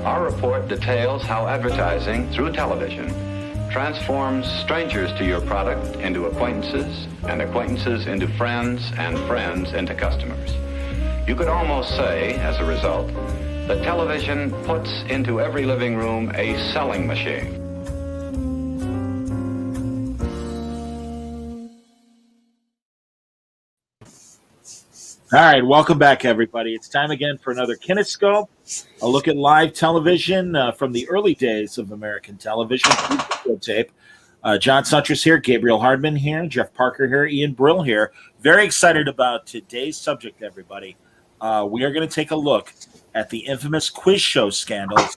Our report details how advertising through television transforms strangers to your product into acquaintances, and acquaintances into friends, and friends into customers. You could almost say, as a result, that television puts into every living room a selling machine. All right, welcome back, everybody. It's time again for another Kinescope, a look at live television from the early days of American television. Tape. John Suntress here, Gabriel Hardman here, Jeff Parker here, Ian Brill here. Very excited about today's subject, everybody. We are going to take a look at the infamous quiz show scandals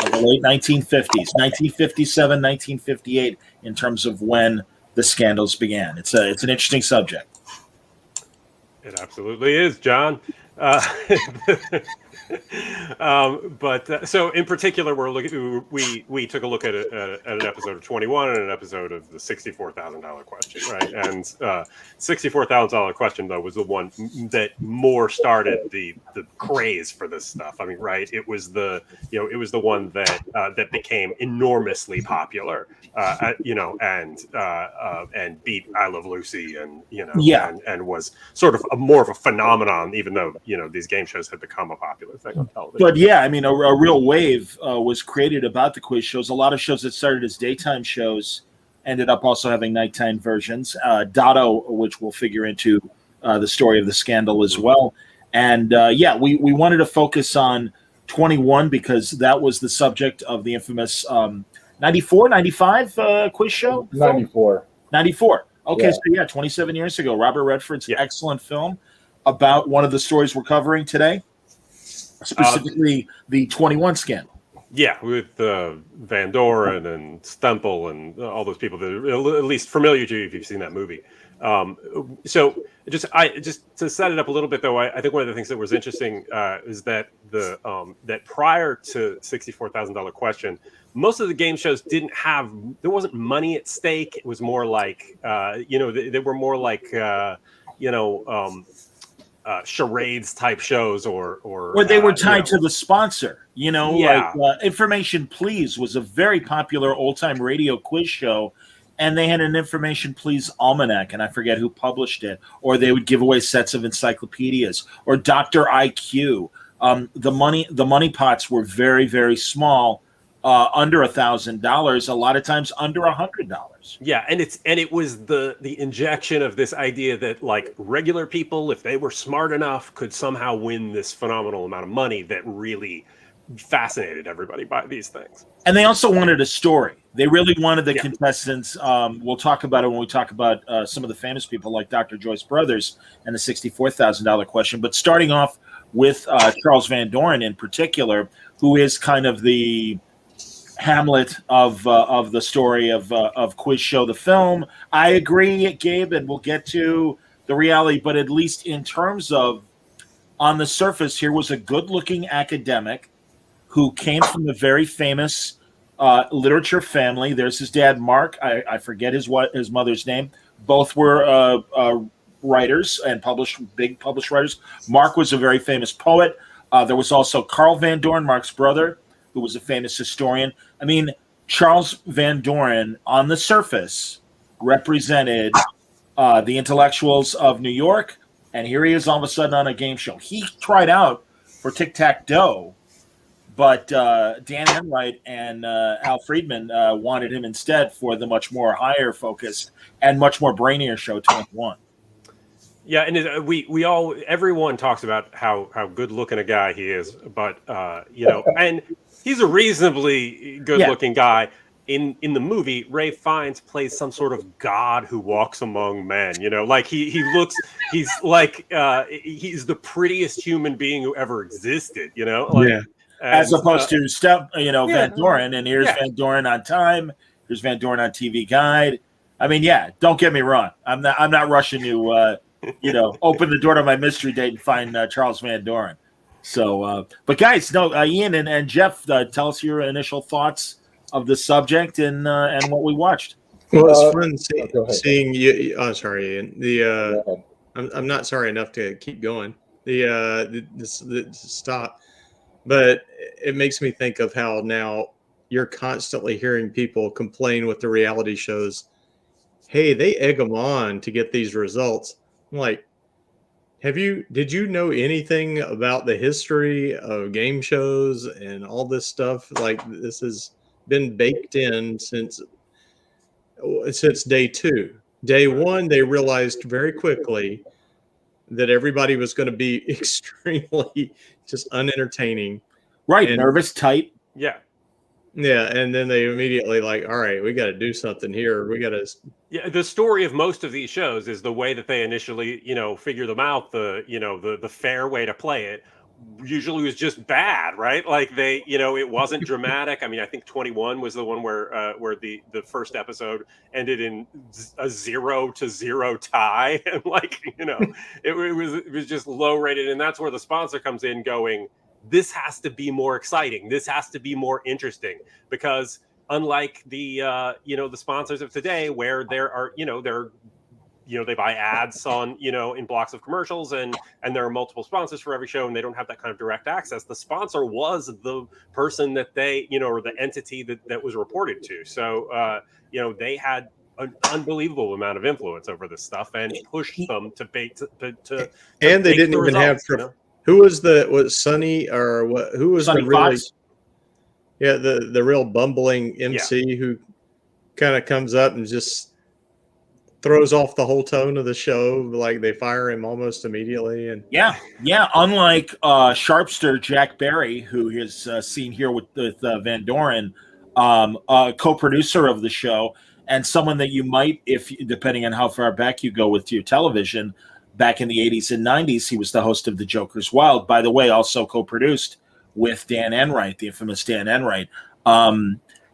of the late 1950s, 1957, 1958, in terms of when the scandals began. It's an interesting subject. It absolutely is, John. So in particular, we took a look at an episode of 21 and an episode of the $64,000 question, right? And $64,000 question, though, was the one that more started the craze for this stuff. I mean, right? It was the one that became enormously popular, and beat I Love Lucy, and and was sort of more of a phenomenon, even though these game shows had become a popular thing on television. But yeah, I mean, a real wave was created about the quiz shows. A lot of shows that started as daytime shows ended up also having nighttime versions. Dotto, which will figure into the story of the scandal as well. And we wanted to focus on 21 because that was the subject of the infamous 94, 95 quiz show? 94. 94. Okay, Yeah. so 27 years ago, Robert Redford's excellent film about one of the stories we're covering today, specifically the 21 scandal. Yeah, with Van Doren and Stempel and all those people that are at least familiar to you if you've seen that movie. So just to set it up a little bit, though, I think one of the things that was interesting is that that prior to $64,000 question, most of the game shows there wasn't money at stake. It was more like they were more like charades type shows or they were tied to the sponsor. Like Information Please was a very popular old-time radio quiz show, and they had an Information Please almanac, and I forget who published it, or they would give away sets of encyclopedias, or Dr. IQ. The money pots were very, very small, under $1,000, a lot of times under $100. Yeah, and it was the injection of this idea that like regular people, if they were smart enough, could somehow win this phenomenal amount of money that really fascinated everybody by these things. And they also wanted a story. They really wanted the contestants. We'll talk about it when we talk about some of the famous people like Dr. Joyce Brothers and the $64,000 question. But starting off with Charles Van Doren in particular, who is kind of the Hamlet of the story of Quiz Show the film. I agree, Gabe, and we'll get to the reality, but at least in terms of on the surface, here was a good-looking academic who came from a very famous literature family. There's his dad, Mark. I forget his mother's name. Both were writers and big published writers. Mark was a very famous poet. There was also Carl Van Doren, Mark's brother, who was a famous historian. I mean, Charles Van Doren, on the surface, represented the intellectuals of New York, and here he is all of a sudden on a game show. He tried out for Tic-Tac-Doe, but Dan Enright and Al Friedman wanted him instead for the much more higher focused and much more brainier show 21. Yeah, and everyone talks about how good looking a guy he is, but and he's a reasonably good looking guy. In the movie, Ray Fiennes plays some sort of god who walks among men. Like he's like he's the prettiest human being who ever existed. As opposed to Van Doren, and here's Van Doren on Time. Here's Van Doren on TV Guide. I mean, don't get me wrong. I'm not rushing to open the door to my mystery date and find Charles Van Doren. So, but guys, Ian and Jeff, tell us your initial thoughts of the subject and what we watched. Well, it's fun seeing you. Oh, sorry, Ian. I'm not sorry enough to keep going. The stop. But it makes me think of how now you're constantly hearing people complain with the reality shows. Hey, they egg them on to get these results. I'm like, did you know anything about the history of game shows and all this stuff? Like, this has been baked in since day two. Day one, they realized very quickly that everybody was going to be extremely just unentertaining. Right. And nervous, tight. Yeah. Yeah, and then they immediately like, all right, we got to do something here. We got to. Yeah, the story of most of these shows is the way that they initially, figure them out. The fair way to play it usually was just bad, right? Like it wasn't dramatic. I mean, I think 21 was the one where the first episode ended in a 0-0 tie, and it was just low rated, and that's where the sponsor comes in, going, this has to be more exciting. This has to be more interesting, because unlike the the sponsors of today, where there are they buy ads on in blocks of commercials, and there are multiple sponsors for every show, and they don't have that kind of direct access. The sponsor was the person that they or the entity that was reported to. So they had an unbelievable amount of influence over this stuff and pushed them to and they didn't even have who was Sonny or what? Who was Sonny the really? Fox? Yeah, the real bumbling MC who kind of comes up and just throws off the whole tone of the show. Like, they fire him almost immediately. And unlike Sharpster Jack Barry, who is seen here with Van Doren, co-producer of the show, and someone that you might, if depending on how far back you go with your television. Back in the 80s and 90s, he was the host of The Joker's Wild. By the way, also co-produced with Dan Enright, the infamous Dan Enright. But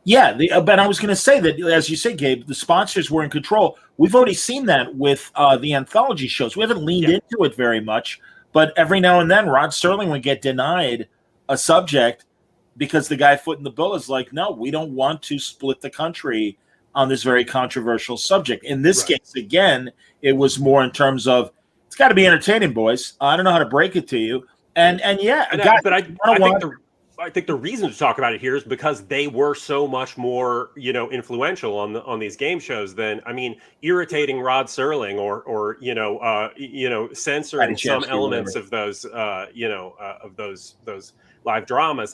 I was going to say that, as you say, Gabe, the sponsors were in control. We've already seen that with the anthology shows. We haven't leaned into it very much, but every now and then Rod Serling would get denied a subject because the guy footing the bill is like, no, we don't want to split the country on this very controversial subject. In this case, again, it was more in terms of, it's got to be entertaining, boys. I don't know how to break it to you. I think the reason to talk about it here is because they were so much more, influential on these game shows than, irritating Rod Serling or censoring some elements of those, of those live dramas.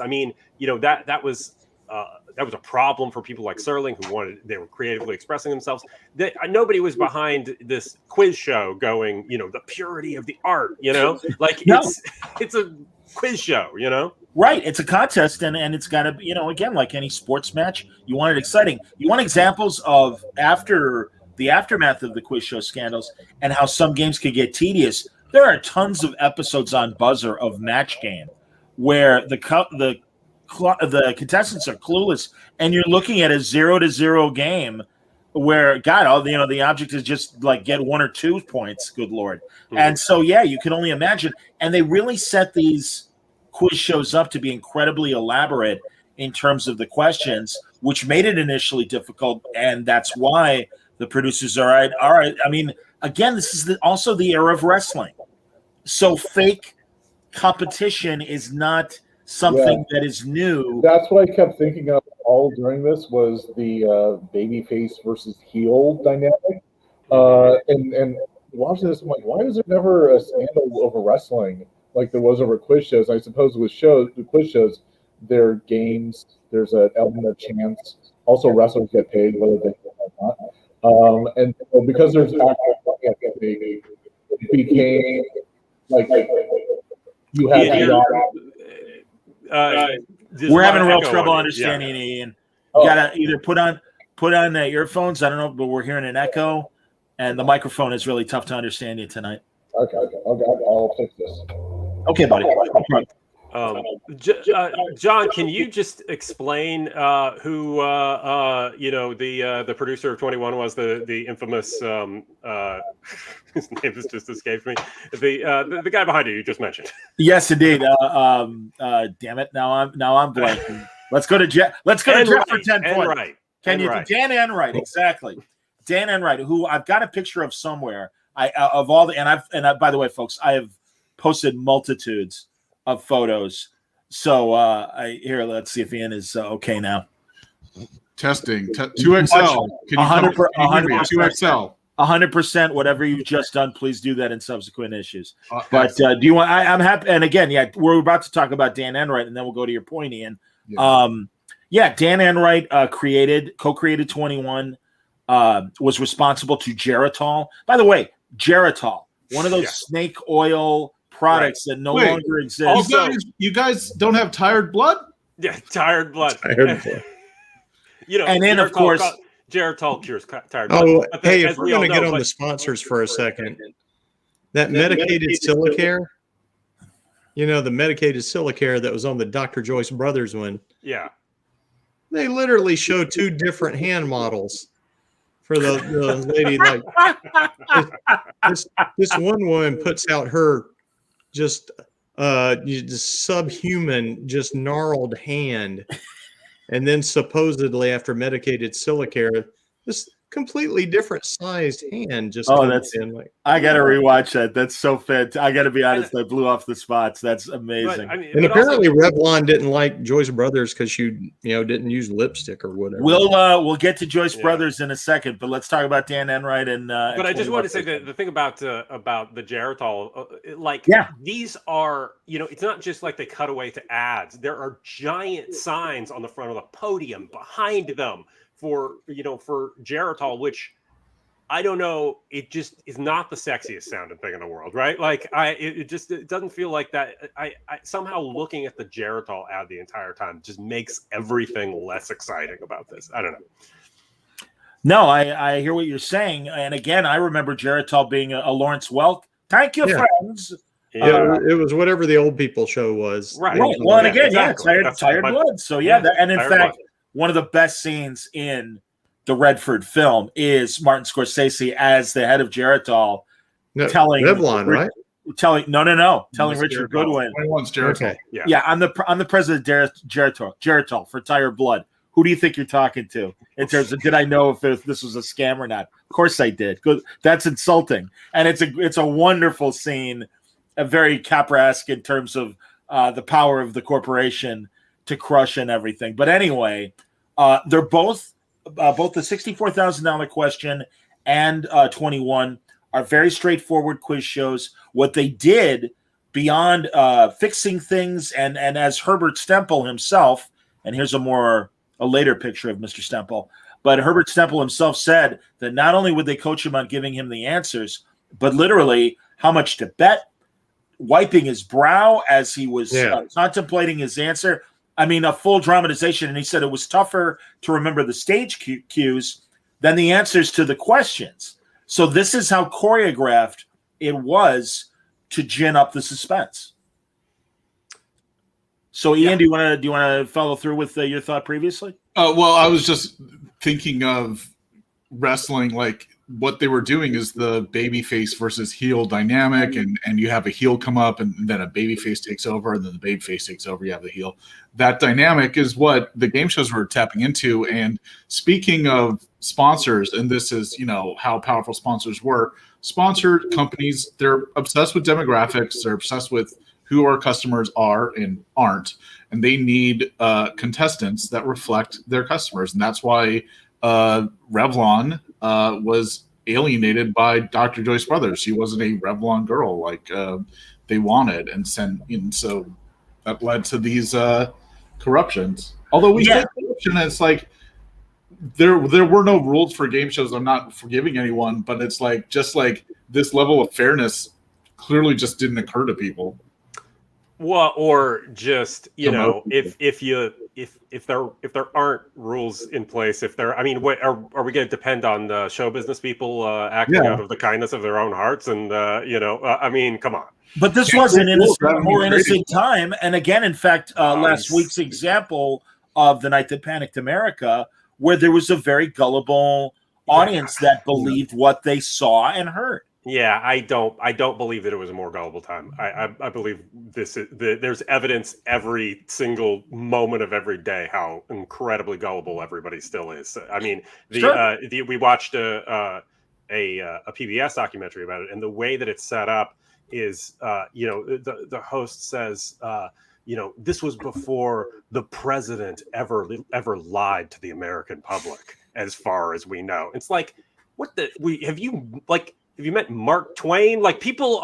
That was a problem for people like Serling, who they were creatively expressing themselves. Nobody was behind this quiz show going, the purity of the art, it's a quiz show, Right. It's a contest, and it's got to be, again, like any sports match, you want it exciting. You want examples of after the aftermath of the quiz show scandals and how some games could get tedious. There are tons of episodes on Buzzer of Match Game where the contestants are clueless, and you're looking at a 0-0 game where, God, the object is just like get 1 or 2 points. Good Lord. Mm-hmm. And so, you can only imagine. And they really set these quiz shows up to be incredibly elaborate in terms of the questions, which made it initially difficult. And that's why the producers are all right. Again, this is also the era of wrestling. So fake competition is not something that is new. That's what I kept thinking of all during this was the babyface versus heel dynamic. And watching this, I'm like, why is there never a scandal over wrestling like there was over quiz shows? I suppose with the quiz shows, they're games. There's an element of chance. Also, wrestlers get paid whether they or not. And so because there's actual money at stake, it became like you had. We're having real trouble understanding Ian. You gotta either put on the earphones. I don't know, but we're hearing an echo, and the microphone is really tough to understand you tonight. Okay. I'll fix this. Okay, buddy. John, can you just explain who the producer of 21 was, the infamous his name has just escaped me, the guy behind you just mentioned? Yes, indeed. Damn it! Now I'm blanking. Let's go to Jeff. Let's go to Jeff for 10 points. Can you? Dan Enright, exactly. Dan Enright, who I've got a picture of somewhere. Of all the and by the way, folks, I have posted multitudes of photos So let's see if Ian is okay now. Testing 2XL. Can you 100%. 2XL? 100%. Whatever you've just done, please do that in subsequent issues. But Excellent. do you want? I'm happy. And again, we're about to talk about Dan Enright, and then we'll go to your point, Ian. Dan Enright co-created 21. Was responsible to Geritol. By the way, Geritol, one of those snake oil products that no longer exist. Also, you guys don't have tired blood? Yeah, tired blood. Tired blood. And then of course, Geritol cures tired blood. Oh, hey, if we're going to get on the sponsors for a second, that medicated silicare, the medicated silicare that was on the Dr. Joyce Brothers one. Yeah. They literally show two different hand models for the lady. Like this one woman puts out her just subhuman, just gnarled hand, and then supposedly after medicated silicare, this completely different sized hand just comes in. Like, I gotta rewatch that. That's so fantastic. I gotta be honest, I blew off the spots. That's amazing. And apparently Revlon didn't like Joyce Brothers because you didn't use lipstick or whatever. We'll get to Joyce Brothers in a second, but let's talk about Dan Enright and. But I just want to say that the thing about the Geritol, these are it's not just like they cut away to ads. There are giant signs on the front of the podium behind them for Geritol, which I don't know, it just is not the sexiest sounding thing in the world, right? Like it doesn't feel like that. I somehow looking at the Geritol ad the entire time just makes everything less exciting about this. I don't know. No, I hear what you're saying, and again, I remember Geritol being a Lawrence Welk. Thank you, friends. Yeah, it was whatever the old people show was. Right. Well, and again, tired blood. So and in fact. One of the best scenes in the Redford film is Martin Scorsese as the head of Geritol telling Revlon, right? Telling Richard Goodwin. 21's Geritol. Okay. Yeah, I'm the president of Geritol for Tired Blood. Who do you think you're talking to? In terms of did I know if this was a scam or not? Of course I did. Good. That's insulting, and it's a wonderful scene, a very Capra-esque in terms of the power of the corporation to crush and everything. But anyway. They're both the $64,000 question and 21 are very straightforward quiz shows. What they did beyond fixing things and as Herbert Stempel himself, and here's a later picture of Mr. Stempel, but Herbert Stempel himself said that not only would they coach him on giving him the answers, but literally how much to bet, wiping his brow as he was contemplating his answer. I mean, a full dramatization, and he said it was tougher to remember the stage cues than the answers to the questions. So this is how choreographed it was to gin up the suspense. So, Ian, do you want to follow through with your thought previously? Well, I was just thinking of wrestling, like what they were doing is the babyface versus heel dynamic, and you have a heel come up, and then a babyface takes over, and then the babyface takes over. You have the heel. That dynamic is what the game shows were tapping into. And speaking of sponsors, and this is how powerful sponsors were. Sponsored companies, they're obsessed with demographics. They're obsessed with who our customers are and aren't, and they need contestants that reflect their customers, and that's why Revlon was alienated by Dr. Joyce Brothers. She wasn't a Revlon girl like they wanted, and so that led to these corruptions. Although we said corruption, it's like there were no rules for game shows. I'm not forgiving anyone, but it's like just like this level of fairness clearly just didn't occur to people. Well, or just if there aren't rules in place, what are we going to depend on the show business people acting out of the kindness of their own hearts? And come on. But this was an more innocent time, and again, in fact, last week's example of The Night That Panicked America, where there was a very gullible audience that believed what they saw and heard. Yeah, I don't believe that it was a more gullible time. I believe there's evidence every single moment of every day how incredibly gullible everybody still is. I mean, we watched a PBS documentary about it, and the way that it's set up is, the host says, this was before the president ever lied to the American public, as far as we know. It's like, have you met Mark Twain? Like, people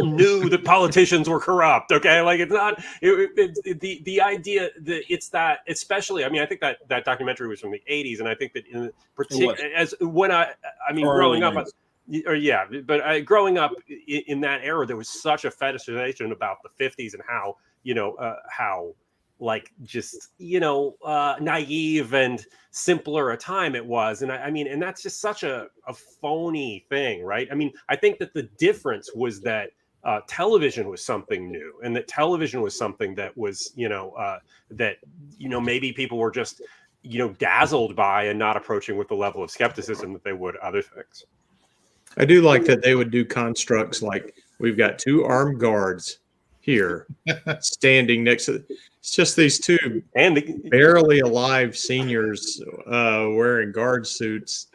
knew that politicians were corrupt. Okay, like, it's not the idea that it's that, especially. I mean, I think that documentary was from the '80s, and I think that in particular, growing up. Growing up in that era, there was such a fetishization about the '50s and how naive and simpler a time it was. And and that's just such a phony thing, right? I mean, I think that the difference was that television was something new, and that television was something that was, maybe people were just, dazzled by and not approaching with the level of skepticism that they would other things. I do like that they would do constructs like, we've got 2 armed guards here standing next to it's just these 2 barely alive seniors wearing guard suits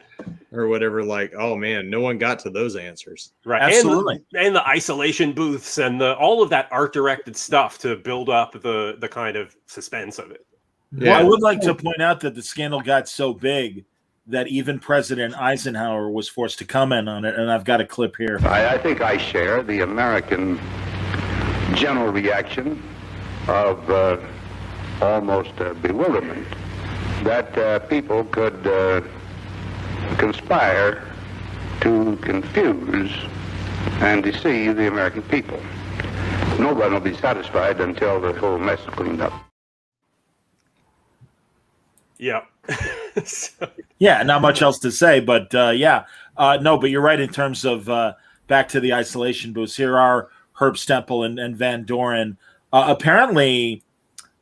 or whatever. Like, oh man, no one got to those answers. Right. Absolutely. And the isolation booths and all of that art directed stuff to build up the kind of suspense of it. Yeah. Well, I would like to point out that the scandal got so big that even President Eisenhower was forced to comment on it, and I've got a clip here. I think I share the American general reaction of almost bewilderment that people could conspire to confuse and deceive the American people. No one will be satisfied until the whole mess is cleaned up. Yeah. Yeah, not much else to say, but no, but you're right in terms of back to the isolation booths. Here are Herb Stempel and Van Doren. Apparently,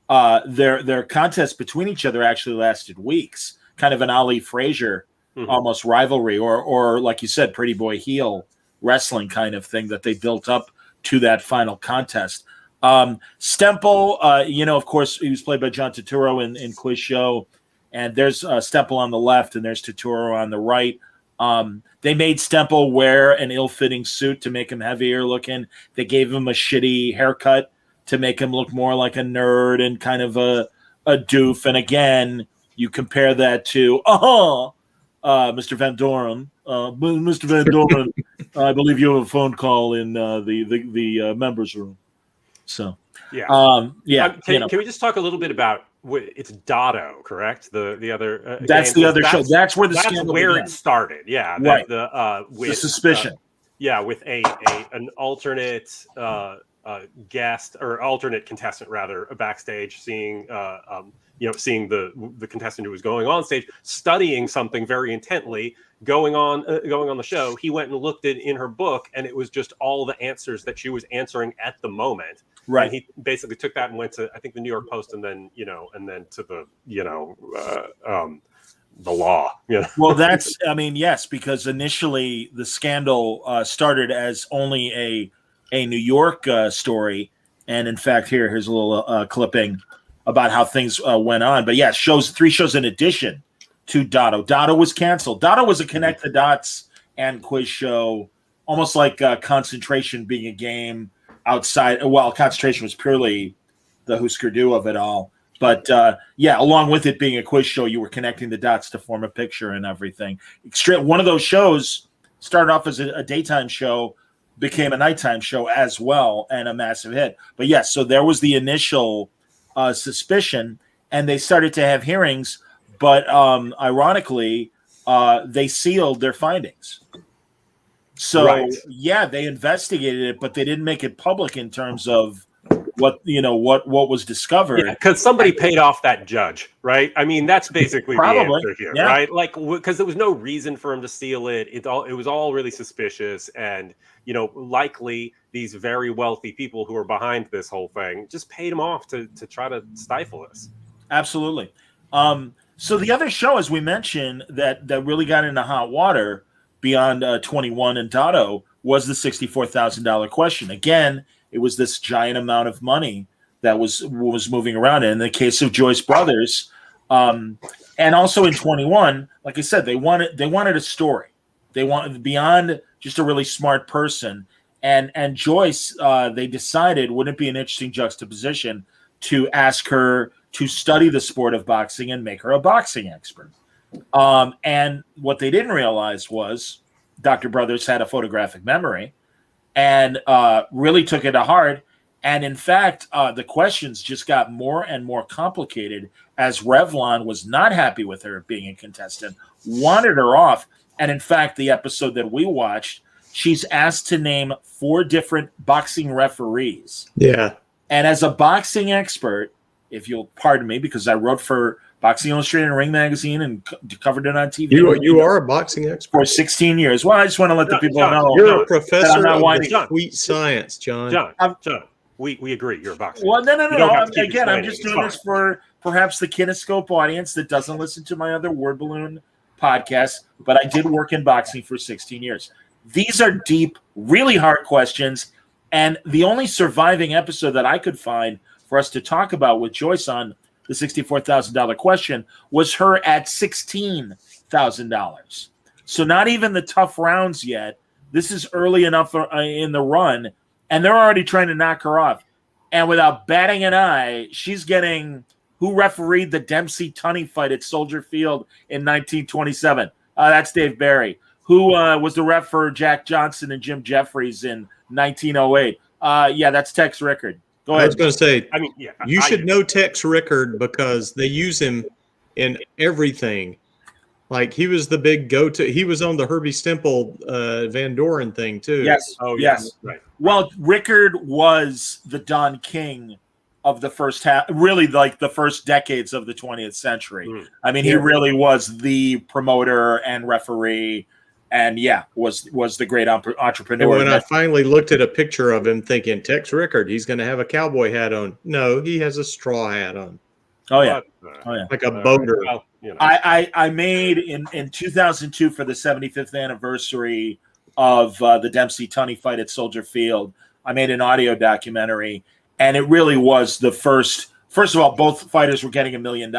their contest between each other actually lasted weeks, kind of an Ali Frazier almost rivalry, or like you said, Pretty Boy heel wrestling kind of thing that they built up to that final contest. Stempel, of course, he was played by John Turturro in Quiz Show. And there's Stempel on the left, and there's Turturro on the right. They made Stempel wear an ill-fitting suit to make him heavier looking. They gave him a shitty haircut to make him look more like a nerd and kind of a doof. And again, you compare that to Mr. Van Doren. Mr. Van Doren, I believe you have a phone call in the members' room. So can we just talk a little bit about? It's Dotto, correct? The other that's the other show. That's where the scandal where began. It started. Yeah, right. With the suspicion. With an alternate guest or alternate contestant rather backstage, seeing seeing the contestant who was going on stage, studying something very intently, going on the show. He went and looked in her book, and it was just all the answers that she was answering at the moment. Right. And he basically took that and went to, I think, the New York Post, and then to the the law. Well, that's, yes, because initially the scandal started as only a New York story, and in fact, here's a little clipping about how things went on. But yeah, 3 shows in addition to Dotto. Dotto was canceled. Dotto was a Connect the Dots and quiz show, almost like Concentration being a game outside. Well, Concentration was purely the Husker Du of it all. But along with it being a quiz show, you were connecting the dots to form a picture and everything. One of those shows started off as a daytime show, became a nighttime show as well, and a massive hit. But yes, so there was the initial suspicion, and they started to have hearings. But ironically, they sealed their findings. So right. They investigated it, but they didn't make it public in terms of what was discovered. Because somebody paid off that judge, right? I mean, that's basically Probably, the answer here, right? Like, because there was no reason for him to steal it. It was all really suspicious, and likely these very wealthy people who are behind this whole thing just paid him off to try to stifle this. Absolutely. So the other show, as we mentioned, that really got into hot water beyond 21 and Dotto was the $64,000 question. Again, it was this giant amount of money that was moving around. And in the case of Joyce Brothers, and also in 21, like I said, they wanted a story. They wanted beyond just a really smart person. And Joyce, they decided, wouldn't it be an interesting juxtaposition to ask her to study the sport of boxing and make her a boxing expert. And what they didn't realize was Dr. Brothers had a photographic memory and really took it to heart. And in fact, the questions just got more and more complicated as Revlon was not happy with her being a contestant, wanted her off. And in fact, the episode that we watched, she's asked to name 4 different boxing referees. Yeah. And as a boxing expert, if you'll pardon me, because I wrote for Boxing Illustrated and Ring Magazine and covered it on TV. You are a boxing expert for 16 years. Well, I just want to let the people know. You're a professor of whining. sweet science, John. John, we agree. You're a boxer. Well, no. I'm just It's doing fine. this for perhaps the Kinescope audience that doesn't listen to my other Word Balloon podcast, but I did work in boxing for 16 years. These are deep, really hard questions, and the only surviving episode that I could find for us to talk about with Joyce on the $64,000 question was her at $16,000. So not even the tough rounds yet. This is early enough in the run, and they're already trying to knock her off. And without batting an eye, she's getting who refereed the Dempsey-Tunney fight at Soldier Field in 1927. That's Dave Barry. Who was the ref for Jack Johnson and Jim Jeffries in 1908? Yeah, that's Tex Rickard. Go ahead. I was going to say, you should know. know Tex Rickard because they use him in everything. Like he was the big go-to. He was on the Herbie Stemple Van Doren thing too. Yes. Oh, yes. Right. Well, Rickard was the Don King of the first half, really like the first decades of the 20th century. I mean, he really was the promoter and referee, and was the great entrepreneur. And when I finally looked at a picture of him, thinking Tex Rickard, he's going to have a cowboy hat on. No, he has a straw hat on, oh yeah, like a boater. Well, you know. I made in 2002 for the 75th anniversary of the Dempsey-Tunney fight at Soldier Field. I made an audio documentary, and it really was the first. First of all, both fighters were getting $1 million,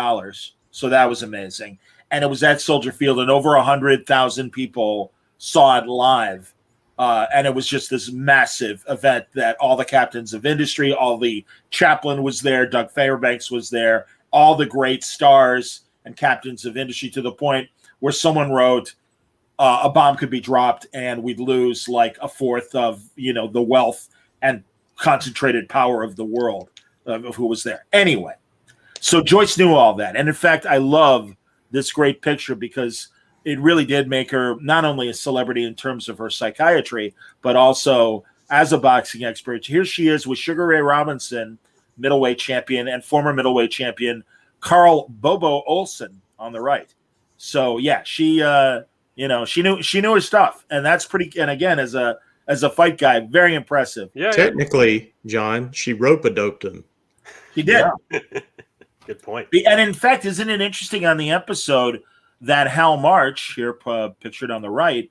so that was amazing. And it was at Soldier Field, and over 100,000 people saw it live. And it was just this massive event that all the captains of industry, all the Chaplin was there, Doug Fairbanks was there, all the great stars and captains of industry, to the point where someone wrote a bomb could be dropped and we'd lose like a fourth of, the wealth and concentrated power of the world of who was there. Anyway, so Joyce knew all that. And in fact, I love this great picture because it really did make her not only a celebrity in terms of her psychiatry, but also as a boxing expert. Here she is with Sugar Ray Robinson, middleweight champion, and former middleweight champion Carl Bobo Olsen on the right. So yeah, she knew her stuff, and that's pretty. And again, as a fight guy, very impressive. Yeah. Technically, John, she rope-a-doped him. She did. Yeah. Good point. And in fact, isn't it interesting on the episode that Hal March, here pictured on the right,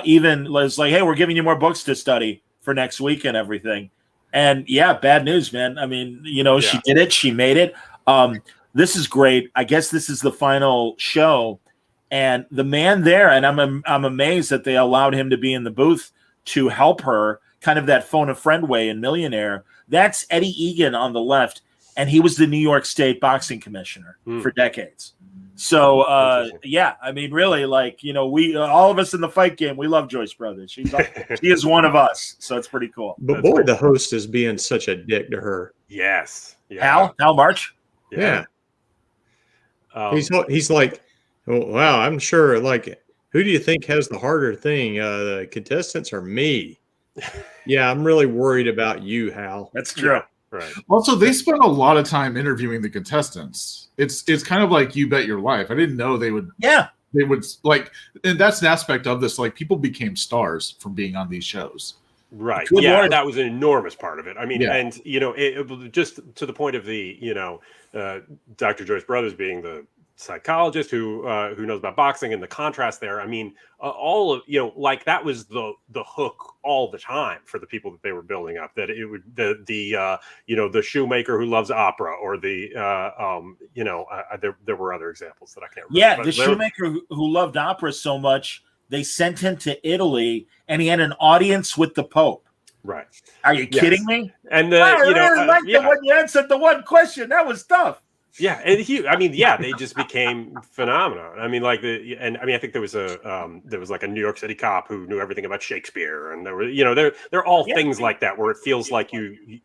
even was like, hey, we're giving you more books to study for next week and everything. And yeah, bad news, man. I mean, she did it. She made it. This is great. I guess this is the final show. And the man there, and I'm amazed that they allowed him to be in the booth to help her, kind of that phone a friend way in Millionaire. That's Eddie Egan on the left. And he was the New York State boxing commissioner for decades. So, I mean, really, like, we all of us in the fight game, we love Joyce Brothers. She is one of us. So it's pretty cool. But boy, the host is being such a dick to her. Yes. Yeah. Hal March? Yeah. He's like, oh, wow, I'm sure, like, who do you think has the harder thing? The contestants or me? Yeah, I'm really worried about you, Hal. That's true. Yeah. Right. Also, they spent a lot of time interviewing the contestants. It's kind of like You Bet Your Life. I didn't know they would. Yeah. They would like, and that's an aspect of this. Like, people became stars from being on these shows. Right. Yeah, that was an enormous part of it. I mean, and it just to the point of the Dr. Joyce Brothers being the psychologist who knows about boxing and the contrast there. I mean, all of like that was the hook all the time for the people that they were building up. That it would the shoemaker who loves opera, or the there were other examples that I can't remember. Yeah, the shoemaker who loved opera so much they sent him to Italy, and he had an audience with the Pope. Right. Are you kidding me? And I really liked it when you answered the one question. That was tough. Yeah, and they just became phenomenal. I mean, like I think there was like a New York City cop who knew everything about Shakespeare, and there were, they're all things like that where it feels like you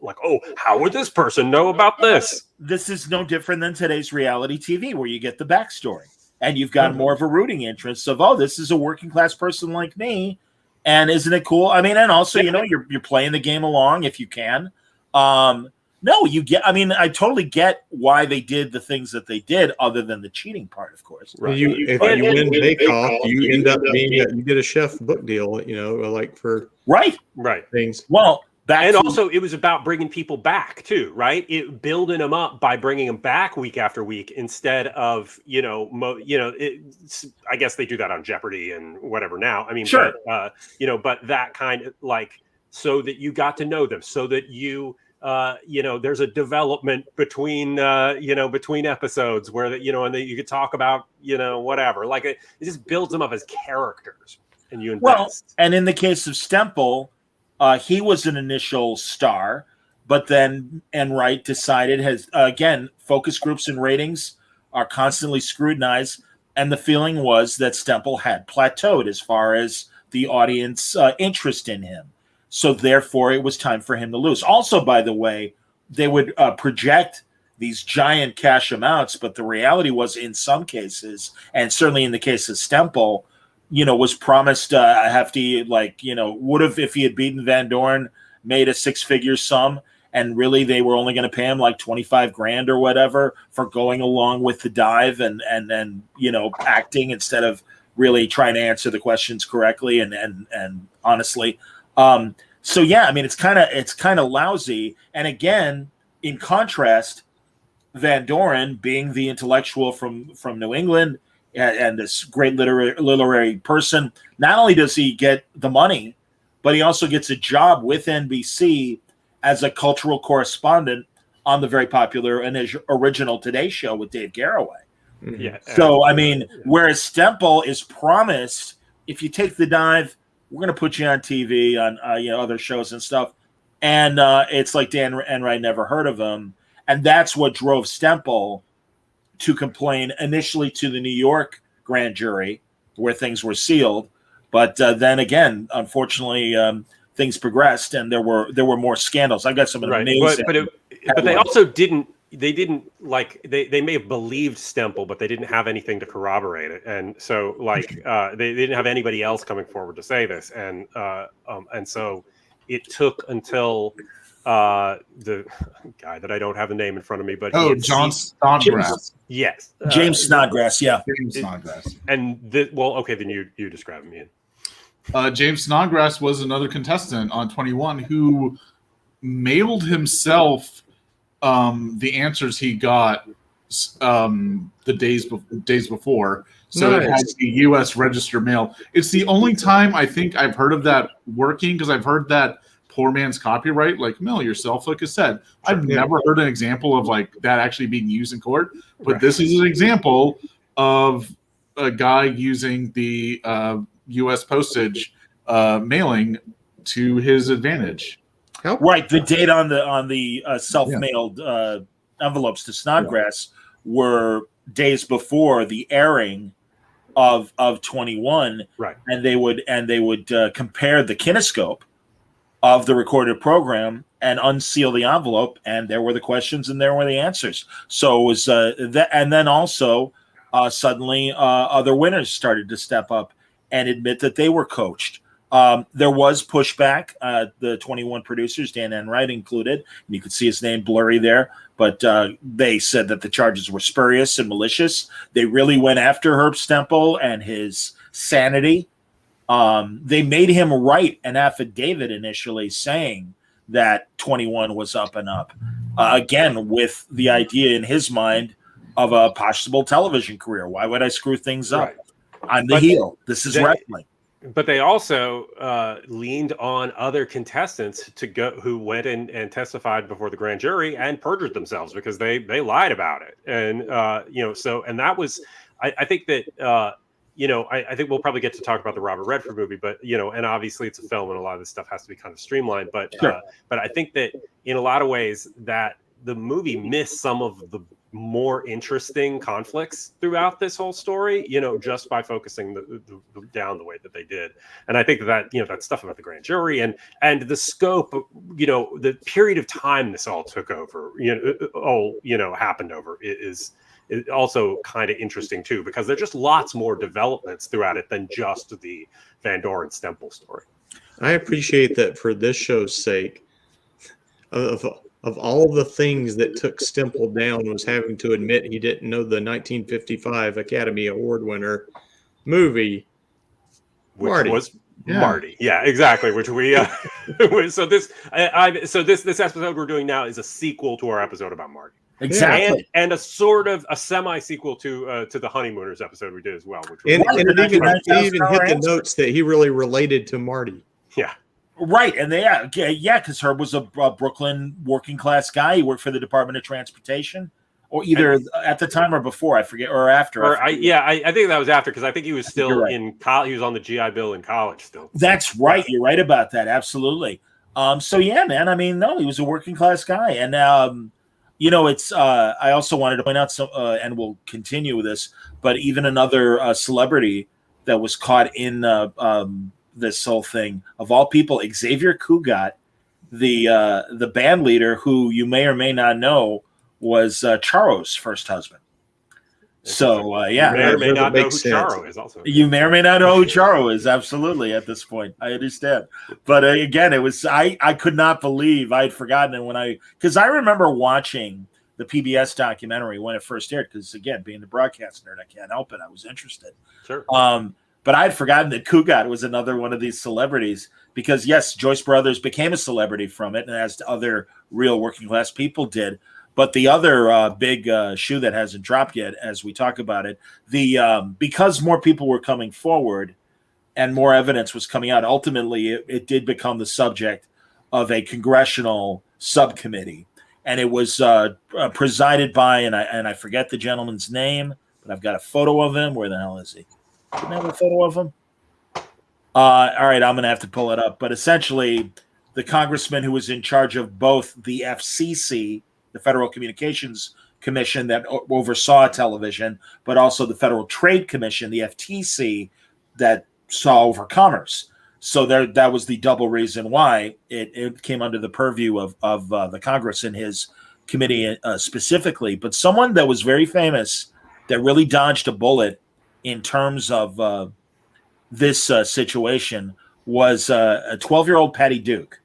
like, oh, how would this person know about this? This is no different than today's reality TV, where you get the backstory, and you've got more of a rooting interest of, oh, this is a working class person like me, and isn't it cool? I mean, and also, you're playing the game along if you can. No, you get. I mean, I totally get why they did the things that they did, other than the cheating part, of course. Right. If you win Bake Off, you end up being you get a chef book deal. Like for right things. Well, also it was about bringing people back too, right? It building them up by bringing them back week after week instead of I guess they do that on Jeopardy and whatever now. I mean, sure, but that kind of like so that you got to know them, so that you. There's a development between episodes where and you could talk about, whatever, like it just builds them up as characters and you invest. Well, and in the case of Stemple, he was an initial star, but then Enright decided focus groups and ratings are constantly scrutinized. And the feeling was that Stemple had plateaued as far as the audience interest in him. So therefore, it was time for him to lose. Also, by the way, they would project these giant cash amounts, but the reality was, in some cases, and certainly in the case of Stemple, was promised a hefty, would have, if he had beaten Van Doren, made a 6-figure sum, and really they were only going to pay him like $25,000 or whatever for going along with the dive and then acting instead of really trying to answer the questions correctly and honestly. So yeah, I mean, it's kind of lousy. And again, in contrast, Van Doren, being the intellectual from New England and this great literary person, not only does he get the money, but he also gets a job with NBC as a cultural correspondent on the very popular and original Today Show with Dave Garroway. Yeah. So I mean, whereas Stemple is promised, if you take the dive, we're going to put you on TV on other shows and stuff. And it's like Dan Enright never heard of him. And that's what drove Stemple to complain initially to the New York grand jury where things were sealed. But then again, unfortunately, things progressed and there were more scandals. I got some amazing. But they also didn't. They didn't they may have believed Stemple, but they didn't have anything to corroborate it, and so they didn't have anybody else coming forward to say this, and so it took until the guy that I don't have the name in front of me, but John Snodgrass. Yes, James Snodgrass. Yeah, James Snodgrass. And okay, then you describe him, Ian. James Snodgrass was another contestant on 21 who mailed himself the answers he got the days before. So It has the U.S. register mail. It's the only time I think I've heard of that working, because I've heard that poor man's copyright, like mail yourself a cassette. I've never heard an example of like that actually being used in court. But this is an example of a guy using the U.S. postage mailing to his advantage. Right. The date on the self-mailed envelopes to Snodgrass were days before the airing of 21. Right. And they would compare the kinescope of the recorded program and unseal the envelope, and there were the questions and there were the answers. So it was that, and then also suddenly other winners started to step up and admit that they were coached. There was pushback. The 21 producers, Dan Enright included, and you could see his name blurry there, but they said that the charges were spurious and malicious. They really went after Herb Stemple and his sanity. They made him write an affidavit initially saying that 21 was up and up, again, with the idea in his mind of a possible television career. Why would I screw things up? Right. I'm the heel. This is wrestling. But they also leaned on other contestants who went and testified before the grand jury and perjured themselves because they lied about it. And and that was, I think that I think we'll probably get to talk about the Robert Redford movie, but and obviously it's a film and a lot of this stuff has to be kind of streamlined. But Sure. But I think that in a lot of ways that the movie missed some of the more interesting conflicts throughout this whole story, just by focusing down the way that they did. And I think that that stuff about the grand jury and the scope, the period of time this all took over, happened over is also kind of interesting too, because there's just lots more developments throughout it than just the Van Doren Stempel story. I appreciate that for this show's sake, of all the things that took Stempel down was having to admit he didn't know the 1955 Academy Award winner movie, Which Marty. was Marty. Yeah, exactly. Which we so this episode we're doing now is a sequel to our episode about Marty. Exactly. And a sort of a semi-sequel to the Honeymooners episode we did as well. Which was And Right. it even hit the answer. notes that he really related to Marty. yeah. Right, and because Herb was a Brooklyn working class guy. He worked for the Department of Transportation, or either at the time or before, I forget, or after. I think that was after, because I think he was still right. in college. He was on the GI Bill in college still. That's right. You're right about that. Absolutely. So yeah, man. I mean, no, he was a working class guy, and it's. I also wanted to point out some, and we'll continue with this, but even another celebrity that was caught in this whole thing, of all people, Xavier Kugat, the band leader, who you may or may not know was Charo's first husband. So You may or may not know who Charo is also. You may or may not know who Charo is. Absolutely, at this point, I understand. But again, it was I could not believe I had forgotten it because I remember watching the PBS documentary when it first aired. Because again, being the broadcast nerd, I can't help it. I was interested. Sure. But I had forgotten that Kugat was another one of these celebrities, because yes, Joyce Brothers became a celebrity from it, and as other real working class people did. But the other big shoe that hasn't dropped yet, as we talk about it, because more people were coming forward and more evidence was coming out, ultimately it did become the subject of a congressional subcommittee, and it was presided by, and I forget the gentleman's name, but I've got a photo of him. Where the hell is he? Didn't I have a photo of him? All right, I'm going to have to pull it up. But essentially, the congressman who was in charge of both the FCC, the Federal Communications Commission that oversaw television, but also the Federal Trade Commission, the FTC, that saw over commerce. So that was the double reason why it came under the purview of the Congress and his committee specifically. But someone that was very famous that really dodged a bullet in terms of this situation was a 12-year-old Patty Duke,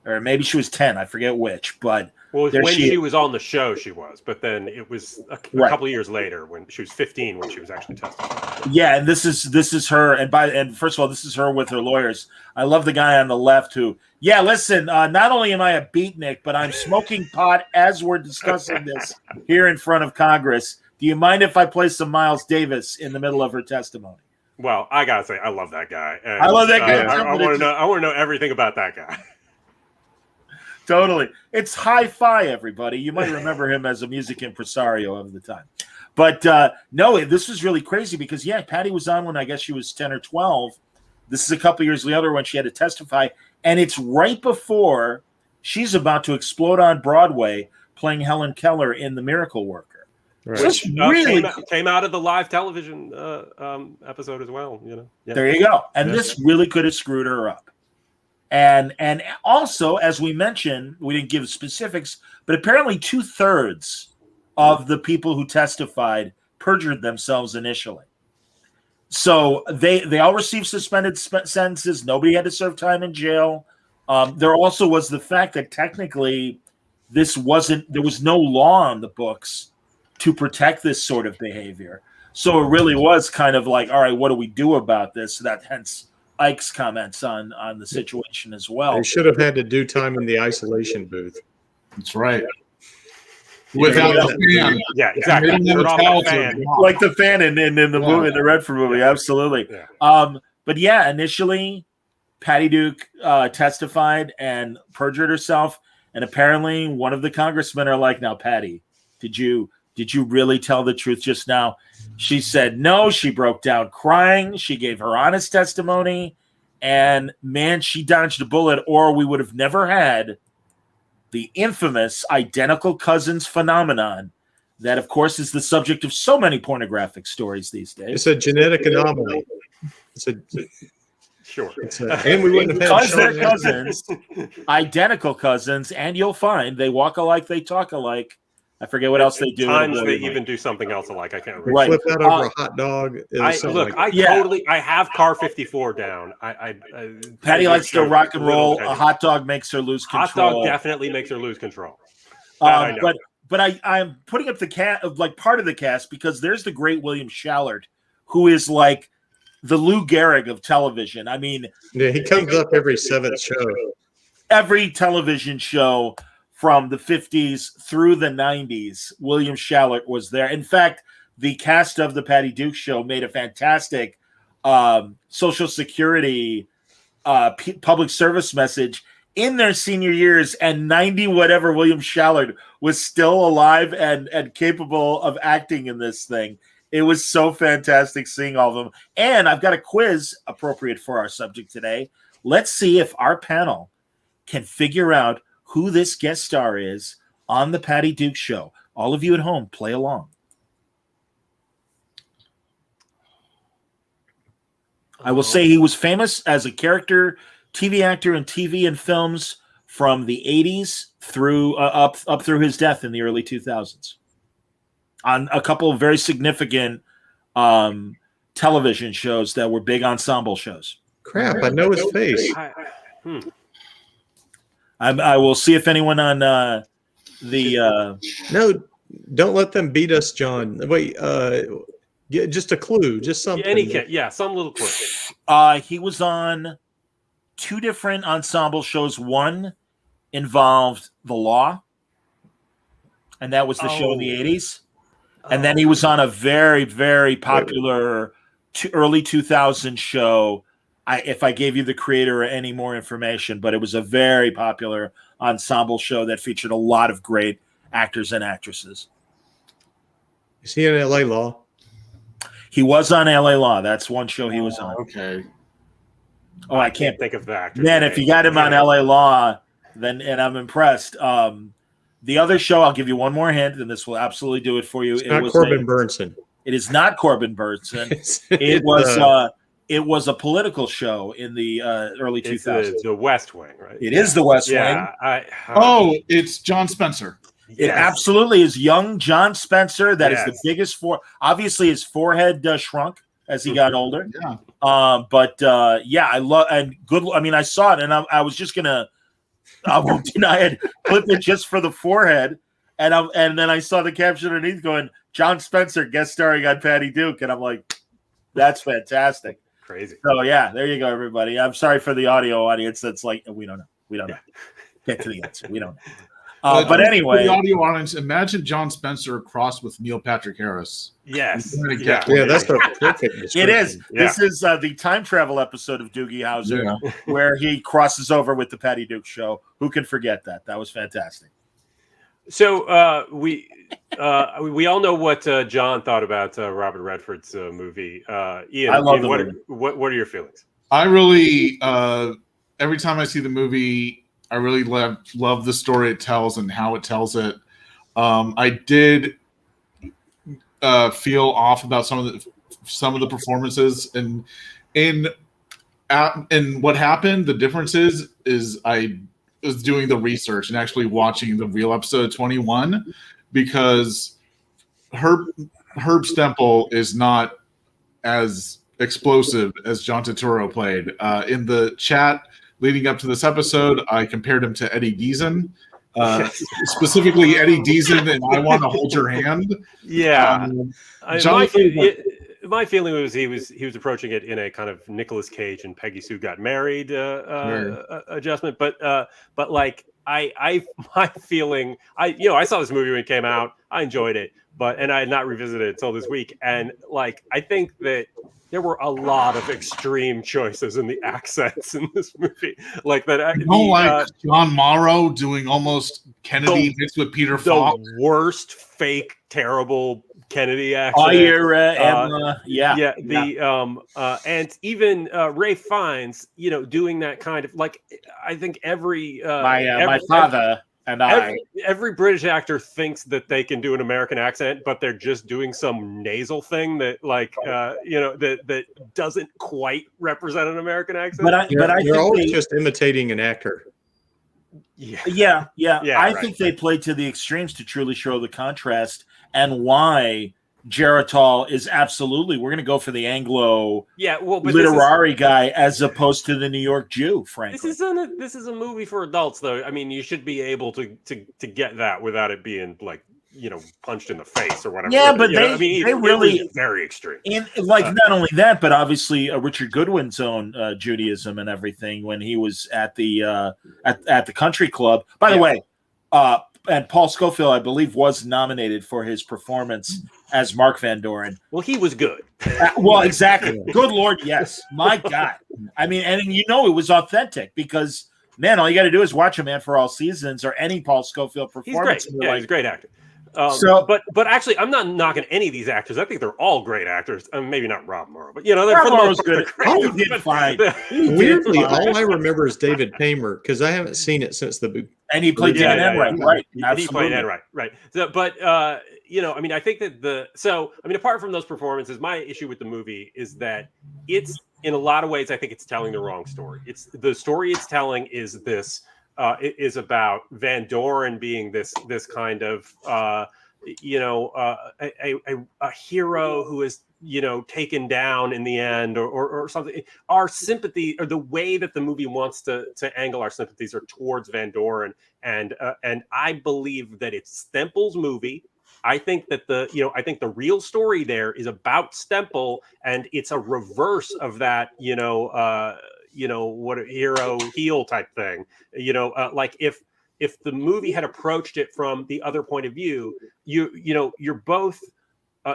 or maybe she was 10, I forget which. But when she was on the show, she was. But then it was a couple of years later when she was 15 when she was actually testifying. Yeah, and this is her. And first of all, this is her with her lawyers. I love the guy on the left who, listen, not only am I a beatnik, but I'm smoking pot as we're discussing this here in front of Congress. Do you mind if I play some Miles Davis in the middle of her testimony? Well, I gotta say, I love that guy. And, I love that guy. I want to know everything about that guy. Totally. It's Hi-Fi, everybody. You might remember him as a music impresario of the time. But no, this was really crazy because, Patty was on when I guess she was 10 or 12. This is a couple years later when she had to testify. And it's right before she's about to explode on Broadway playing Helen Keller in The Miracle Worker. Right. Which really came out of the live television episode as well. Yeah. There you go. And this really could have screwed her up. And also, as we mentioned, we didn't give specifics, but apparently 2/3 of the people who testified perjured themselves initially. So they all received suspended sentences. Nobody had to serve time in jail. There also was the fact that technically there was no law on the books to protect this sort of behavior. So it really was kind of like, all right, what do we do about this? That hence Ike's comments on the situation as well. They should have had to do time in the isolation booth. That's right. Without the fan. Yeah, exactly. Turn off the fan. Like the fan in the movie, in the Redford movie, absolutely. Yeah. But initially, Patty Duke testified and perjured herself, and apparently one of the congressmen are like, "Now, Patty, did you really tell the truth just now?" She said no. She broke down crying. She gave her honest testimony. And, man, she dodged a bullet, or we would have never had the infamous identical cousins phenomenon that, of course, is the subject of so many pornographic stories these days. It's a genetic anomaly. Sure. And we wouldn't have had Because they're Sean cousins, identical cousins, and you'll find they walk alike, they talk alike. I forget what else they do. Times they even do something else alike. I can't remember. Right. flip that over a hot dog. I have Car 54 down. Patty likes to rock and roll. A hot dog makes her lose control. Hot dog definitely makes her lose control. I know. But I'm putting up the cast, like part of the cast, because there's the great William Shallard, who is like the Lou Gehrig of television. I mean, yeah, he comes up every seventh show. Every television show from the 50s through the 90s, William Shallard was there. In fact, the cast of the Patty Duke Show made a fantastic Social Security public service message in their senior years, and 90 whatever William Shallard was still alive and capable of acting in this thing. It was so fantastic seeing all of them. And I've got a quiz appropriate for our subject today. Let's see if our panel can figure out who this guest star is on the Patty Duke Show. All of you at home, play along. I will say he was famous as a character TV actor in TV and films from the 80s through up through his death in the early 2000s on a couple of very significant television shows that were big ensemble shows. Crap, I know his face. I will see if anyone on the No, don't let them beat us, John. Wait, just a clue, just something. Some little clue. He was on two different ensemble shows. One involved the law, and that was the show in the 80s. And then he was on a very, very popular early 2000 show. If I gave you the creator or any more information, but it was a very popular ensemble show that featured a lot of great actors and actresses. Is he in LA Law? He was on LA Law. That's one show he was on. Okay. Oh, I can't think of the actor. Man, if you got him on LA Law, then and I'm impressed. The other show, I'll give you one more hint, and this will absolutely do it for you. It's not Corbin Burnson. It is not Corbin Burnson. It was a political show in the early 2000s. The West Wing, right? It is the West Wing. It's John Spencer. It absolutely is young John Spencer. That is the biggest obviously his forehead shrunk as he got older. Yeah. I love and good. I mean, I saw it and I was just gonna. I had clipped it just for the forehead, and then I saw the caption underneath going John Spencer guest starring on Patty Duke, and I'm like, that's fantastic. Crazy. So yeah, there you go, everybody. I'm sorry for the audio audience. That's like we don't know. Get to the answer. We don't know. But anyway, the audio audience. Imagine John Spencer crossed with Neil Patrick Harris. Yes. Yeah, that's a perfect description. It is. Yeah. This is the time travel episode of Doogie Howser where he crosses over with the Patty Duke Show. Who can forget that? That was fantastic. So we all know what John thought about Robert Redford's movie. Ian, I love the movie. What are your feelings? I really, every time I see the movie, I really love the story it tells and how it tells it. I did feel off about some of the performances and what happened. The difference is I was doing the research and actually watching the real episode of 21 because Herb Stempel is not as explosive as John Turturro played. In the chat leading up to this episode, I compared him to Eddie Deason, specifically Eddie Deason and I Want to Hold Your Hand. Yeah. My feeling was he was approaching it in a kind of Nicolas Cage and Peggy Sue Got Married adjustment, but like my feeling, I saw this movie when it came out, I enjoyed it, and I had not revisited it until this week, and like I think that there were a lot of extreme choices in the accents in this movie, like that. John Morrow doing almost Kennedy mixed with Peter Falk. The worst fake terrible Kennedy accent. Oh, you're Emma. Yeah. And even Ray Fiennes, doing that kind of like, I think my father and every British actor thinks that they can do an American accent, but they're just doing some nasal thing that that doesn't quite represent an American accent. But I You're think always just imitating an actor. Yeah. I think they played to the extremes to truly show the contrast and why Geritol is absolutely, we're going to go for the Anglo literary guy as opposed to the New York Jew, frankly. This is a movie for adults, though. I mean, you should be able to get that without it being like, punched in the face or whatever. Yeah, but they really very extreme. And not only that, but obviously Richard Goodwin's own Judaism and everything when he was at the at the country club. By the way, and Paul Scofield, I believe, was nominated for his performance as Mark Van Doren. Well, he was good. Well, exactly. Good Lord, yes. My God. I mean, and it was authentic because, man, all you got to do is watch a Man for All Seasons or any Paul Scofield performance. He's great. He's a great actor. But actually, I'm not knocking any of these actors. I think they're all great actors. Maybe not Rob Morrow, but Rob Morrow's good. He did fine. Weirdly, all I remember is David Paymer because I haven't seen it since the. And he played Dan Enright, right? He played Enright, right? So, but I mean, I think that apart from those performances, my issue with the movie is that it's in a lot of ways, I think it's telling the wrong story. It's the story it's telling is this. It is about Van Doren being this kind of a hero who is taken down in the end or something. Our sympathy or the way that the movie wants to angle our sympathies are towards Van Doren, and I believe that it's Stempel's movie. I think that the real story there is about Stempel, and it's a reverse of that what a hero heel type thing, like if the movie had approached it from the other point of view, you're both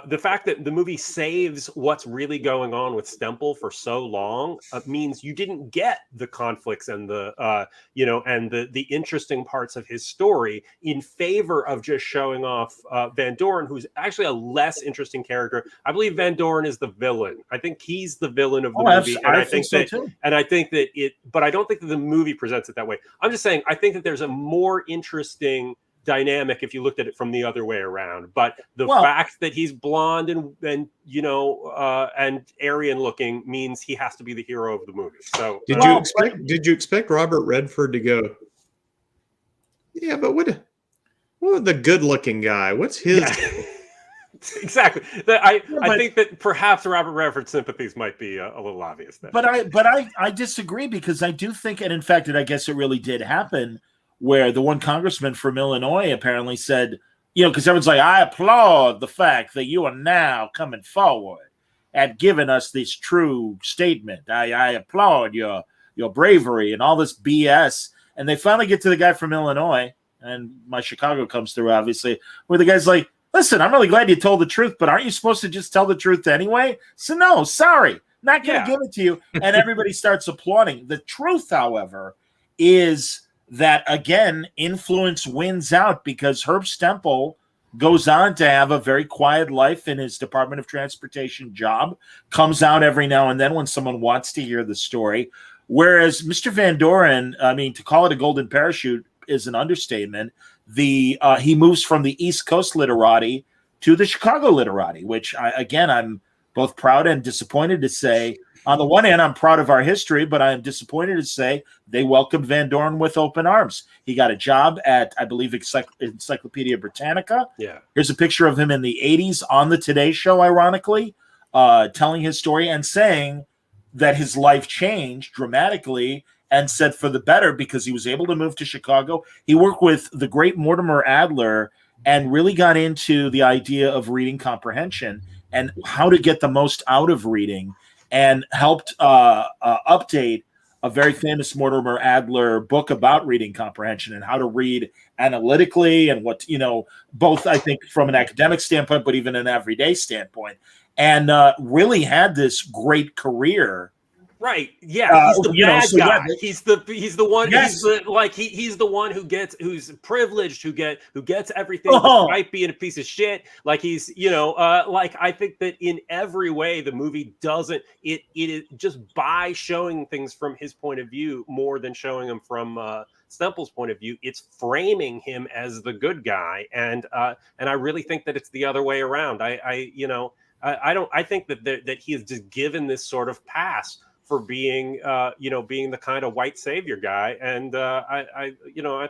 the fact that the movie saves what's really going on with Stempel for so long means you didn't get the conflicts and the the interesting parts of his story in favor of just showing off Van Doren, who's actually a less interesting character. I believe Van Doren is the villain. I think he's the villain of the movie, and I think so too. And I think that but I don't think that the movie presents it that way. I'm just saying I think that there's a more interesting dynamic if you looked at it from the other way around, but the fact that he's blonde and Aryan looking means he has to be the hero of the movie. So did you expect Robert Redford to go, yeah, but what the good looking guy, what's his exactly. I think that perhaps Robert Redford's sympathies might be a little obvious there. But I disagree because I do think, and in fact I guess it really did happen, where the one congressman from Illinois apparently said, because everyone's like, I applaud the fact that you are now coming forward and giving us this true statement. I applaud your bravery and all this BS. And they finally get to the guy from Illinois, and my Chicago comes through, obviously, where the guy's like, listen, I'm really glad you told the truth, but aren't you supposed to just tell the truth anyway? So no, sorry, not going to give it to you. And everybody starts applauding. The truth, however, is that, again, influence wins out because Herb Stempel goes on to have a very quiet life in his Department of Transportation job, comes out every now and then when someone wants to hear the story. Whereas Mr. Van Doren, I mean, to call it a golden parachute is an understatement. He moves from the East Coast literati to the Chicago literati, which, I'm both proud and disappointed to say. On the one hand, I'm proud of our history, but I am disappointed to say they welcomed Van Doren with open arms. He got a job at, I believe, Encyclopedia Britannica. Yeah. Here's a picture of him in the 80s on the Today Show, ironically, telling his story and saying that his life changed dramatically and said for the better because he was able to move to Chicago. He worked with the great Mortimer Adler and really got into the idea of reading comprehension and how to get the most out of reading, and helped update a very famous Mortimer Adler book about reading comprehension and how to read analytically and what, both I think from an academic standpoint, but even an everyday standpoint, and really had this great career Right. Yeah. He's the bad so guy. yeah, He's the one. Yes. He's the one who's privileged, who gets everything Oh. despite being a piece of shit. Like he's, like I think that in every way the movie doesn't it is just by showing things from his point of view more than showing them from Stemple's point of view. It's framing him as the good guy, and I really think that it's the other way around. I think that he is just given this sort of pass for being being the kind of white savior guy, and I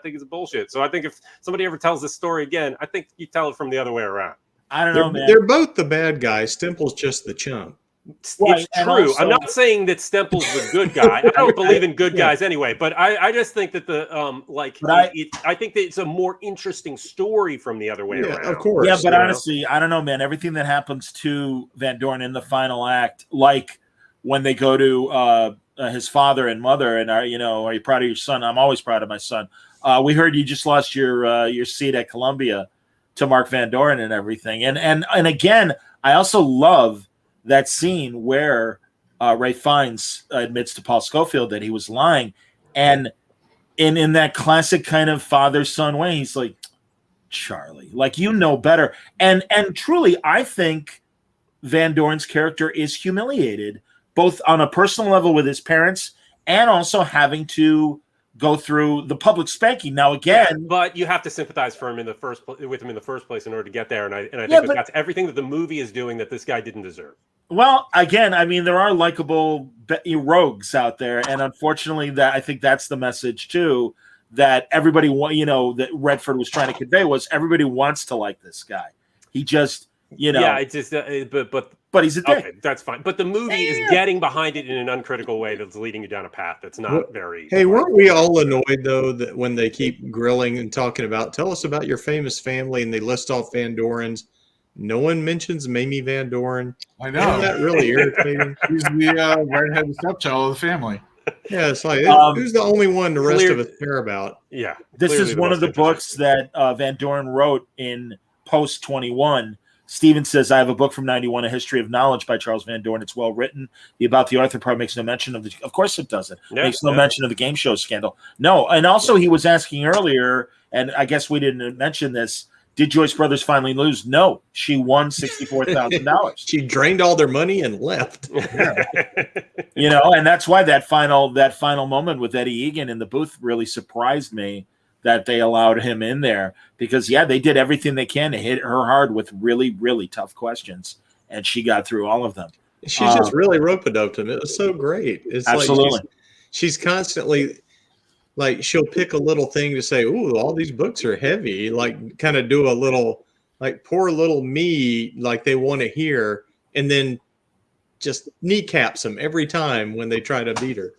think it's bullshit. So I think if somebody ever tells this story again, I think you tell it from the other way around. I don't know, man. They're both the bad guys. Stemple's just the chump. It's Right, true. also, I'm not saying that Stemple's the good guy. I don't believe in good guys anyway. But I just think that I think that it's a more interesting story from the other way around. Of course. Yeah, but honestly, I don't know, man. Everything that happens to Van Doren in the final act, like when they go to his father and mother, and are you proud of your son? I'm always proud of my son. We heard you just lost your seat at Columbia to Mark Van Doren and everything, and again, I also love that scene where Ray Fiennes admits to Paul Scofield that he was lying, and in that classic kind of father-son way, he's like, Charlie, like, you know better. And truly, I think Van Doren's character is humiliated, both on a personal level with his parents and also having to go through the public spanking. Now, again, but you have to sympathize for him with him in the first place in order to get there. And I think that's everything that the movie is doing that this guy didn't deserve. Well, again, I mean, there are likable rogues out there, and unfortunately, I think that's the message too. That everybody, that Redford was trying to convey was everybody wants to like this guy. He just, yeah, it's just, but he's a dick. Okay, that's fine. But the movie is getting behind it in an uncritical way that's leading you down a path that's not very. Hey, weren't we all annoyed though that when they keep grilling and talking about, tell us about your famous family, and they list off Van Dorens, no one mentions Mamie Van Doren. I know. Isn't that really irritating? She's the redheaded stepchild of the family. Yeah, it's like who's the only one the rest of us care about? Yeah, this is one of the books that Van Doren wrote in post 21. Steven says, I have a book from 91, A History of Knowledge by Charles Van Doren. It's well written. The About the Arthur part makes no mention of of course it doesn't. Makes no mention of the game show scandal. No, and also he was asking earlier, and I guess we didn't mention this, did Joyce Brothers finally lose? No, she won $64,000. She drained all their money and left. And that's why that final moment with Eddie Egan in the booth really surprised me, that they allowed him in there, because they did everything they can to hit her hard with really, really tough questions, and she got through all of them. She's just really rope-a-doped him. It was so great. It's absolutely. Like she's constantly like, she'll pick a little thing to say, ooh, all these books are heavy, like kind of do a little, like, poor little me, like they want to hear, and then just kneecaps them every time when they try to beat her.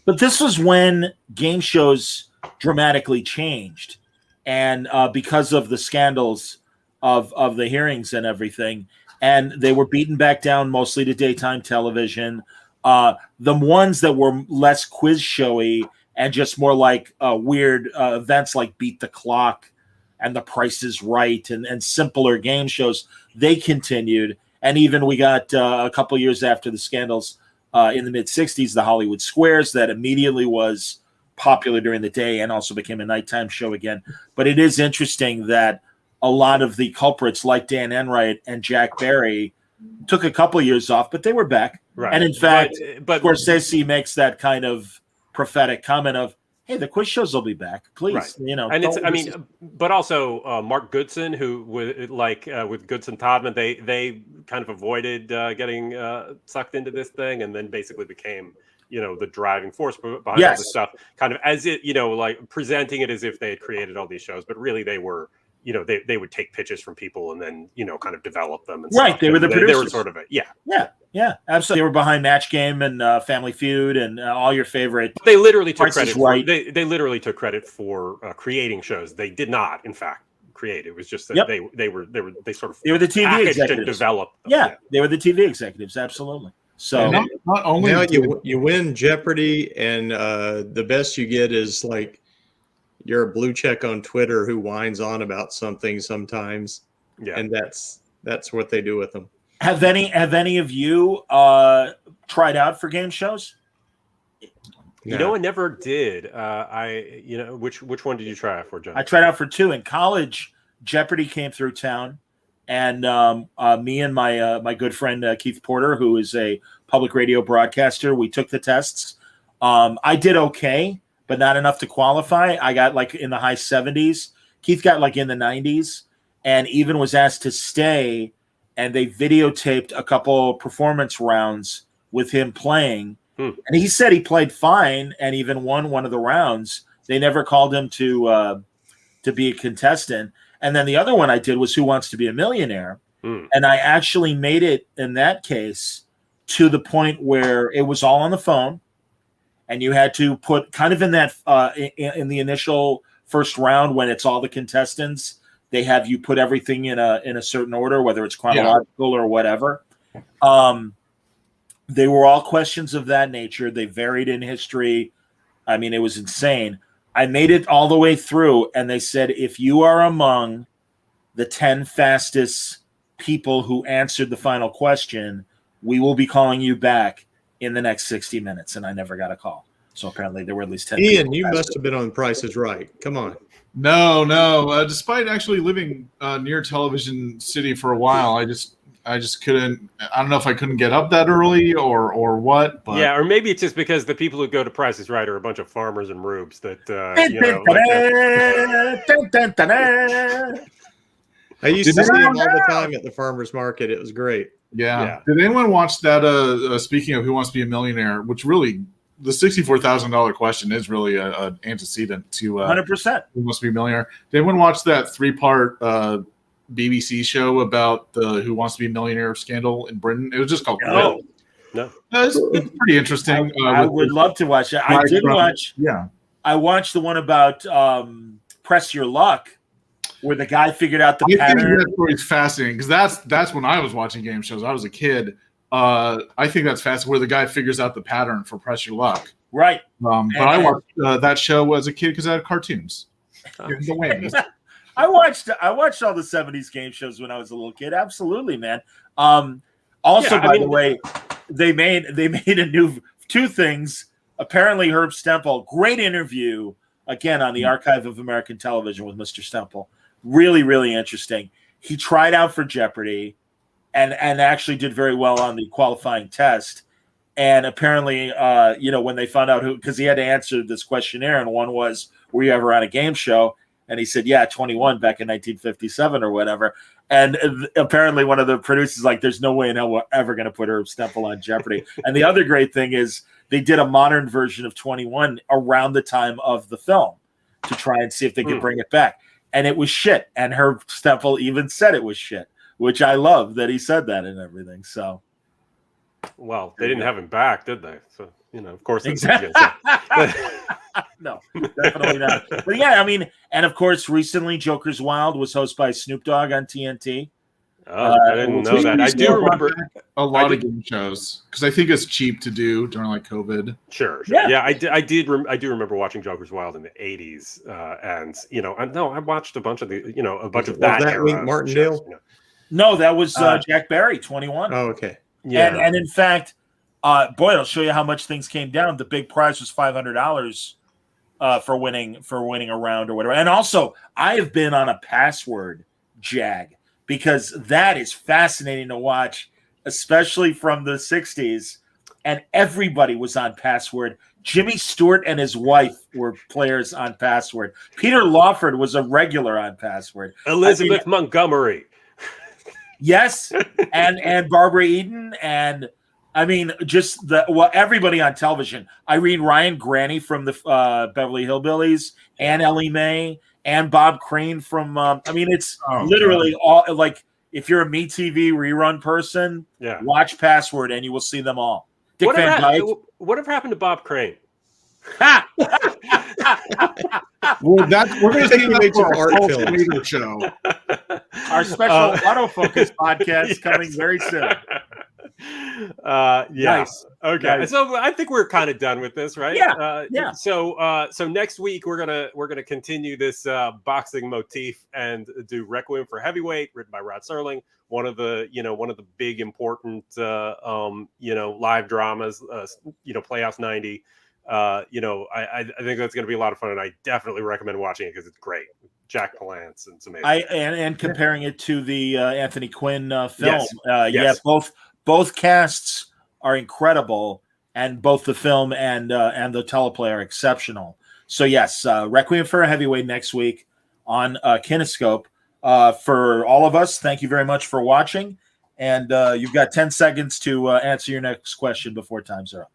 But this was when game shows dramatically changed, and because of the scandals of the hearings and everything, and they were beaten back down mostly to daytime television. The ones that were less quiz showy and just more like weird events like Beat the Clock and The Price is Right and simpler game shows, they continued. And even we got a couple years after the scandals in the mid-'60s, the Hollywood Squares, that immediately was popular during the day and also became a nighttime show again. But it is interesting that a lot of the culprits like Dan Enright and Jack Barry took a couple years off, but they were back. Right. And in fact, but Scorsese makes that kind of prophetic comment of, hey, the quiz shows will be back, please. Right. And it's, but also Mark Goodson, who with Goodson Todman, they kind of avoided getting sucked into this thing, and then basically became, the driving force behind all this stuff, kind of as it, like presenting it as if they had created all these shows, but really they were, they would take pitches from people and then, kind of develop them. And right. Stuff. They were the producers. They were sort of Yeah, absolutely. They were behind Match Game and Family Feud and all your favorite. They literally took credit. Right. They literally took credit for creating shows. They did not, in fact, create. It was just that they were the TV executives and developed them. Yeah, they were the TV executives. Absolutely. So not only now you win Jeopardy, and the best you get is like you're a blue check on Twitter who whines on about something sometimes. Yeah, and that's what they do with them. Have any of you tried out for game shows? You know, I never did. Which one did you try out for, John? I tried out for 2 in college. Jeopardy came through town, and me and my good friend Keith Porter, who is a public radio broadcaster, we took the tests. I did okay, but not enough to qualify. I got like in the high 70s. Keith got like in the 90s, and even was asked to stay. And they videotaped a couple performance rounds with him playing. And he said he played fine and even won one of the rounds. They never called him to be a contestant. And then the other one I did was Who Wants to Be a Millionaire? And I actually made it in that case to the point where it was all on the phone, and you had to put kind of in that in the initial first round when it's all the contestants. They have you put everything in a certain order, whether it's chronological or whatever. They were all questions of that nature. They varied in history. I mean, it was insane. I made it all the way through, and they said, if you are among the 10 fastest people who answered the final question, we will be calling you back in the next 60 minutes. And I never got a call. So apparently there were at least 10 Ian, people you faster. must have been on Price is Right. Come on. No. Despite actually living near Television City for a while, I just couldn't. I don't know if I couldn't get up that early or what. But Yeah, or maybe it's just because the people who go to Price is Right are a bunch of farmers and rubes that I used to see him all the time at the farmer's market. It was great. Yeah. Did anyone watch that? Speaking of Who Wants to Be a Millionaire, which really the $64,000 question is really an antecedent to 100%. Who Wants to Be a Millionaire. Did anyone watch that 3-part BBC show about the Who Wants to Be a Millionaire scandal in Britain? It was just called. No. It's pretty interesting. I would love to watch that. I did watch. Yeah. I watched the one about Press Your Luck, where the guy figured out the I think pattern. that story is fascinating because that's when I was watching game shows. I was a kid. I think that's fascinating where the guy figures out the pattern for Press Your Luck. Right. But I watched that show as a kid because I had cartoons. The wings. I watched all the 70s game shows when I was a little kid. Absolutely, man. Also, by the way, they made a new 2 things. Apparently, Herb Stempel, great interview again on the Archive of American Television with Mr. Stempel. Really, really interesting. He tried out for Jeopardy and actually did very well on the qualifying test. And apparently, when they found out because he had to answer this questionnaire, and one was, were you ever on a game show? And he said, yeah, 21 back in 1957 or whatever. And apparently one of the producers like, there's no way in hell we're ever going to put Herb Stempel on Jeopardy. And the other great thing is they did a modern version of 21 around the time of the film to try and see if they could bring it back. And it was shit. And Herb Stempel even said it was shit, which I love that he said that and everything. So, well, they didn't have him back, did they? So, of course. Exactly. No, definitely not. But yeah, I mean, and of course, recently Joker's Wild was hosted by Snoop Dogg on TNT. Oh, I didn't know that. I do remember a lot of game shows because I think it's cheap to do during like COVID. Sure. Yeah. I do remember watching Joker's Wild in the 80s, and I watched a bunch of that that era Wink of Martindale? shows, No, that was Jack Barry, 21. Oh, okay. Yeah. And in fact, boy, I'll show you how much things came down. The big prize was $500 for winning a round or whatever. And also, I have been on a password jag because that is fascinating to watch, especially from the 60s. And everybody was on password. Jimmy Stewart and his wife were players on password. Peter Lawford was a regular on password. Elizabeth Montgomery. Yes, and Barbara Eden, and I mean just everybody on television. Irene Ryan, Granny from the Beverly Hillbillies, and Ellie Mae, and Bob Crane from. It's literally all like if you're a MeTV rerun person, watch Password and you will see them all. Dick Van Dyke. Whatever happened to Bob Crane? Well, we're going to take make some art a films. later show. Our special autofocus podcast coming very soon. Nice. Okay. Nice. So I think we're kind of done with this, right? Yeah. So next week we're gonna continue this boxing motif and do Requiem for Heavyweight, written by Rod Serling. One of the big important live dramas. Playhouse 90. You know, I think that's going to be a lot of fun, and I definitely recommend watching it because it's great. Jack Palance, and it's amazing. And comparing it to the Anthony Quinn film, Yes. yeah, both casts are incredible, and both the film and the teleplay are exceptional. So yes, Requiem for a Heavyweight next week on Kinescope. For all of us, thank you very much for watching, and you've got 10 seconds to answer your next question before time's are up.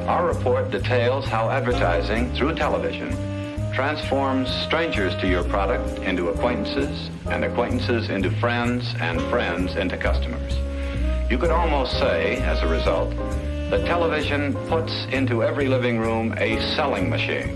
Our report details how advertising through television transforms strangers to your product into acquaintances, and acquaintances into friends, and friends into customers. You could almost say, as a result, that television puts into every living room a selling machine.